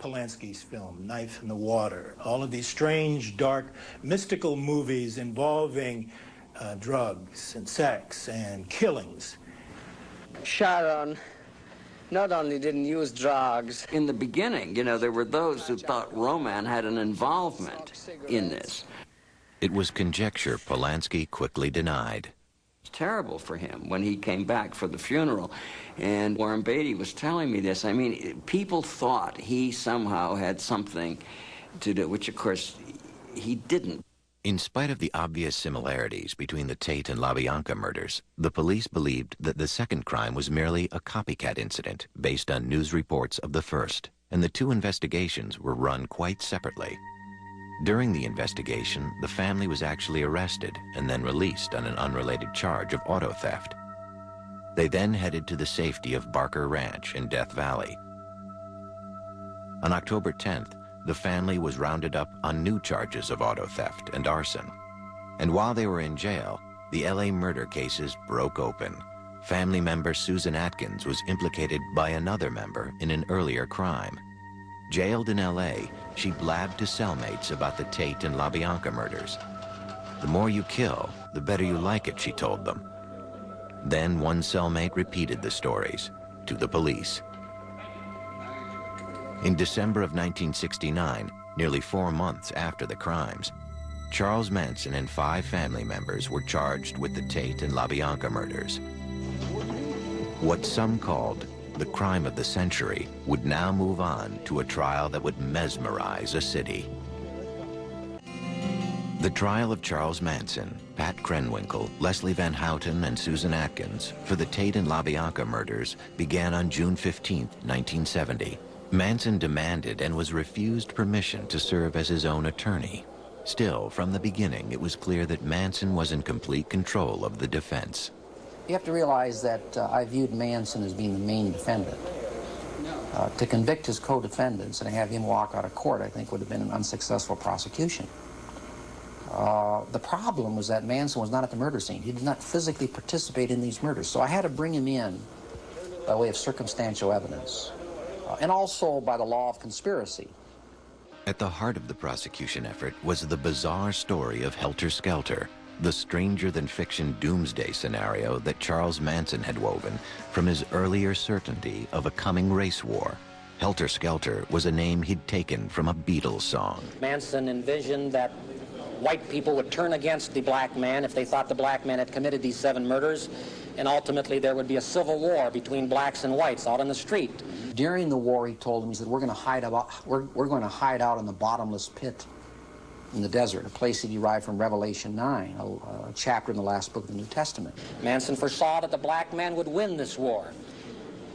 Polanski's film, Knife in the Water, all of these strange, dark, mystical movies involving drugs and sex and killings. Sharon not only didn't use drugs. In the beginning, you know, there were those who thought Roman had an involvement in this. It was conjecture Polanski quickly denied. It's terrible for him when he came back for the funeral. And Warren Beatty was telling me this. I mean, people thought he somehow had something to do, which, of course, he didn't. In spite of the obvious similarities between the Tate and LaBianca murders, the police believed that the second crime was merely a copycat incident based on news reports of the first, and the two investigations were run quite separately. During the investigation, the family was actually arrested and then released on an unrelated charge of auto theft. They then headed to the safety of Barker Ranch in Death Valley. On October 10th, the family was rounded up on new charges of auto theft and arson. And while they were in jail, the LA murder cases broke open. Family member Susan Atkins was implicated by another member in an earlier crime. Jailed in LA, she blabbed to cellmates about the Tate and LaBianca murders. The more you kill, the better you like it, she told them. Then one cellmate repeated the stories to the police. In December of 1969, nearly 4 months after the crimes, Charles Manson and 5 family members were charged with the Tate and LaBianca murders. What some called the crime of the century would now move on to a trial that would mesmerize a city. The trial of Charles Manson, Pat Krenwinkel, Leslie Van Houten, and Susan Atkins for the Tate and LaBianca murders began on June 15, 1970. Manson demanded and was refused permission to serve as his own attorney. Still, from the beginning, it was clear that Manson was in complete control of the defense. You have to realize that I viewed Manson as being the main defendant. To convict his co-defendants and have him walk out of court, I think, would have been an unsuccessful prosecution. The problem was that Manson was not at the murder scene. He did not physically participate in these murders, so I had to bring him in by way of circumstantial evidence, and also by the law of conspiracy. At the heart of the prosecution effort was the bizarre story of Helter Skelter, the stranger-than-fiction doomsday scenario that Charles Manson had woven from his earlier certainty of a coming race war. Helter Skelter was a name he'd taken from a Beatles song. Manson envisioned that white people would turn against the black man if they thought the black man had committed these 7 murders, and ultimately there would be a civil war between blacks and whites out on the street. During the war, he told them, he said, we're going to hide out in the bottomless pit in the desert, a place he derived from Revelation 9, a chapter in the last book of the New Testament. Manson foresaw that the black man would win this war.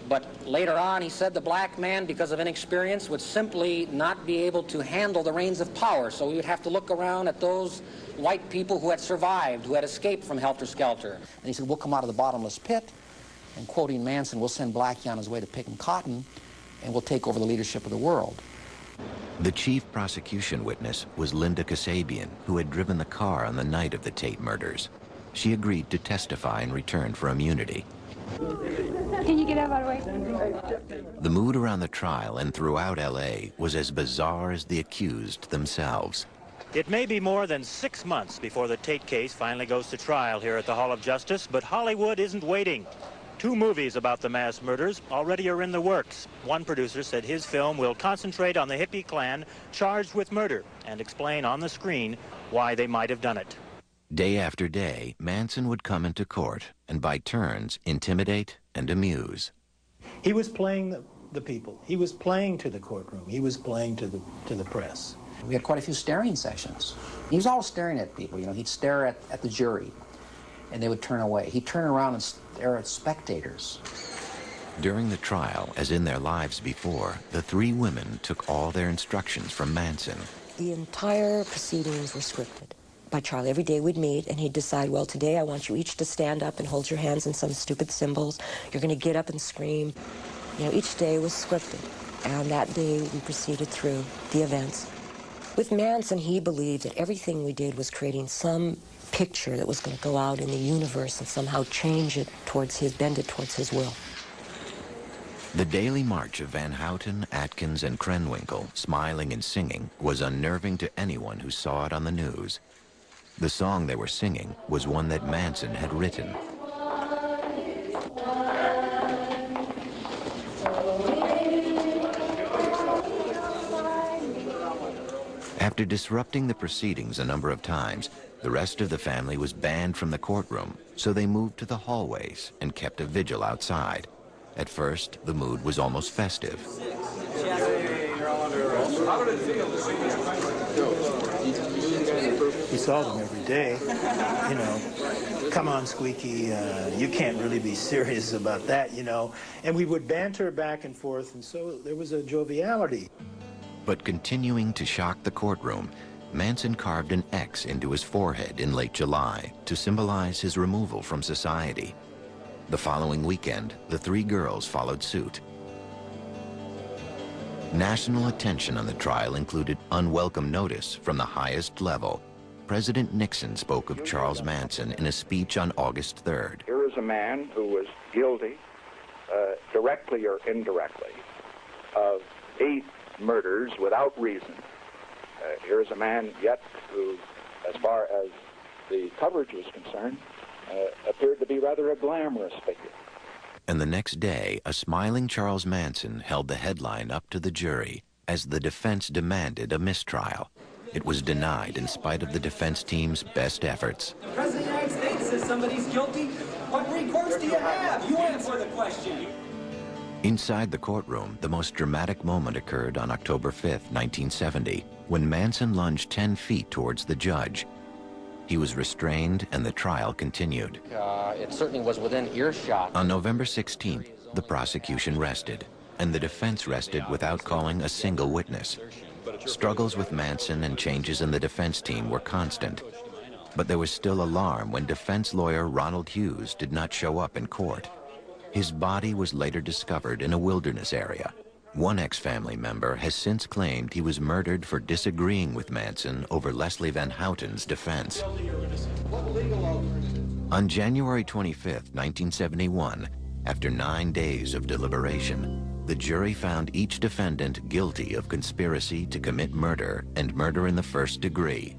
But later on, he said the black man, because of inexperience, would simply not be able to handle the reins of power. So we would have to look around at those white people who had survived, who had escaped from Helter Skelter. And he said, we'll come out of the bottomless pit, and quoting Manson, we'll send Blackie on his way to picking cotton, and we'll take over the leadership of the world. The chief prosecution witness was Linda Kasabian, who had driven the car on the night of the Tate murders. She agreed to testify in return for immunity. Can you get out of the way? The mood around the trial and throughout L.A. was as bizarre as the accused themselves. It may be more than 6 months before the Tate case finally goes to trial here at the Hall of Justice, but Hollywood isn't waiting. 2 movies about the mass murders already are in the works. One producer said his film will concentrate on the hippie clan charged with murder and explain on the screen why they might have done it. Day after day, Manson would come into court and by turns intimidate and amuse. He was playing the people. He was playing to the courtroom. He was playing to the press. We had quite a few staring sessions. He was always staring at people. You know, he'd stare at the jury, and they would turn away. He'd turn around and stare at spectators. During the trial, as in their lives before, the 3 women took all their instructions from Manson. The entire proceedings were scripted by Charlie. Every day we'd meet, and he'd decide, well, today I want you each to stand up and hold your hands in some stupid symbols. You're going to get up and scream. You know, each day was scripted, and that day we proceeded through the events. With Manson, he believed that everything we did was creating some picture that was going to go out in the universe and somehow change it towards his, bend it towards his will. The daily march of Van Houten, Atkins, and Krenwinkel, smiling and singing, was unnerving to anyone who saw it on the news. The song they were singing was one that Manson had written. After disrupting the proceedings a number of times, the rest of the family was banned from the courtroom, so they moved to the hallways and kept a vigil outside. At first, the mood was almost festive. We saw them every day. You know, come on, Squeaky, you can't really be serious about that, you know. And we would banter back and forth, and so there was a joviality. But continuing to shock the courtroom, Manson carved an X into his forehead in late July to symbolize his removal from society. The following weekend, the three girls followed suit. National attention on the trial included unwelcome notice from the highest level. President Nixon spoke of Charles Manson in a speech on August 3rd. Here is a man who was guilty, directly or indirectly, of 8 murders without reason. Here is a man yet who, as far as the coverage was concerned, appeared to be rather a glamorous figure. And the next day, a smiling Charles Manson held the headline up to the jury as the defense demanded a mistrial. It was denied in spite of the defense team's best efforts. The President of the United States says somebody's guilty. What recourse do you have? You answer the question. Inside the courtroom, the most dramatic moment occurred on October 5th, 1970, when Manson lunged 10 feet towards the judge. He was restrained and the trial continued. It certainly was within earshot. On November 16th, the prosecution rested, and the defense rested without calling a single witness. Struggles with Manson and changes in the defense team were constant, but there was still alarm when defense lawyer Ronald Hughes did not show up in court. His body was later discovered in a wilderness area. One ex-family member has since claimed he was murdered for disagreeing with Manson over Leslie Van Houten's defense. On January 25th, 1971, after 9 days of deliberation, the jury found each defendant guilty of conspiracy to commit murder and murder in the first degree.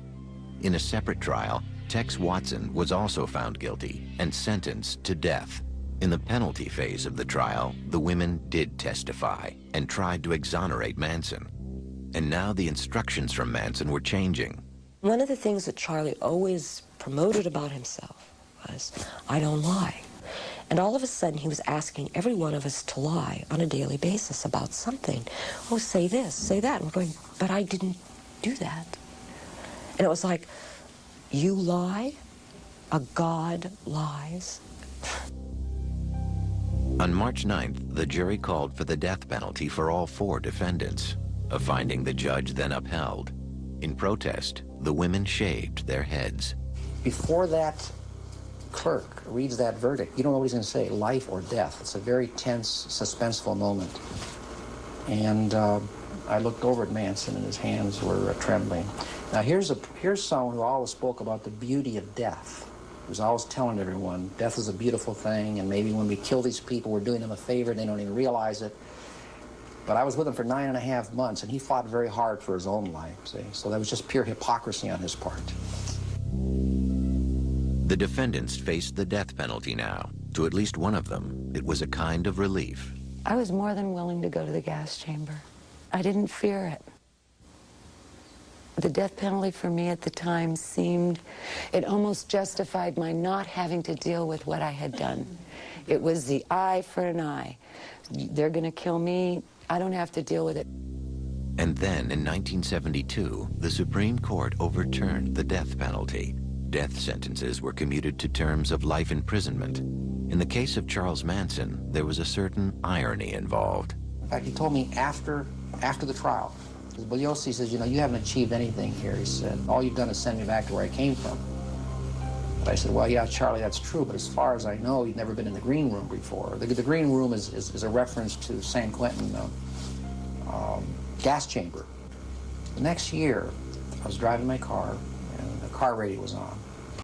In a separate trial, Tex Watson was also found guilty and sentenced to death. In the penalty phase of the trial, the women did testify and tried to exonerate Manson. And now the instructions from Manson were changing. One of the things that Charlie always promoted about himself was, I don't lie. And all of a sudden, he was asking every one of us to lie on a daily basis about something. Oh, say this, say that. And we're going, but I didn't do that. And it was like, you lie, a God lies. On March 9th, the jury called for the death penalty for all 4 defendants, a finding the judge then upheld. In protest, the women shaved their heads. Before that clerk reads that verdict, you don't know what he's going to say, life or death. It's a very tense, suspenseful moment. And I looked over at Manson, and his hands were trembling. Now, here's someone who always spoke about the beauty of death. He was always telling everyone, death is a beautiful thing, and maybe when we kill these people, we're doing them a favor, and they don't even realize it. But I was with him for 9.5 months, and he fought very hard for his own life, see? So that was just pure hypocrisy on his part. The defendants faced the death penalty now. To at least one of them, it was a kind of relief. I was more than willing to go to the gas chamber. I didn't fear it. The death penalty for me at the time seemed, it almost justified my not having to deal with what I had done. It was the eye for an eye. They're going to kill me. I don't have to deal with it. And then in 1972, the Supreme Court overturned the death penalty. Death sentences were commuted to terms of life imprisonment. In the case of Charles Manson, there was a certain irony involved. In fact, he told me after the trial, because Bugliosi says, you know, you haven't achieved anything here. He said, all you've done is send me back to where I came from. But I said, well, yeah, Charlie, that's true, but as far as I know, you've never been in the green room before. The green room is a reference to San Quentin gas chamber. The next year, I was driving my car, and the car radio was on.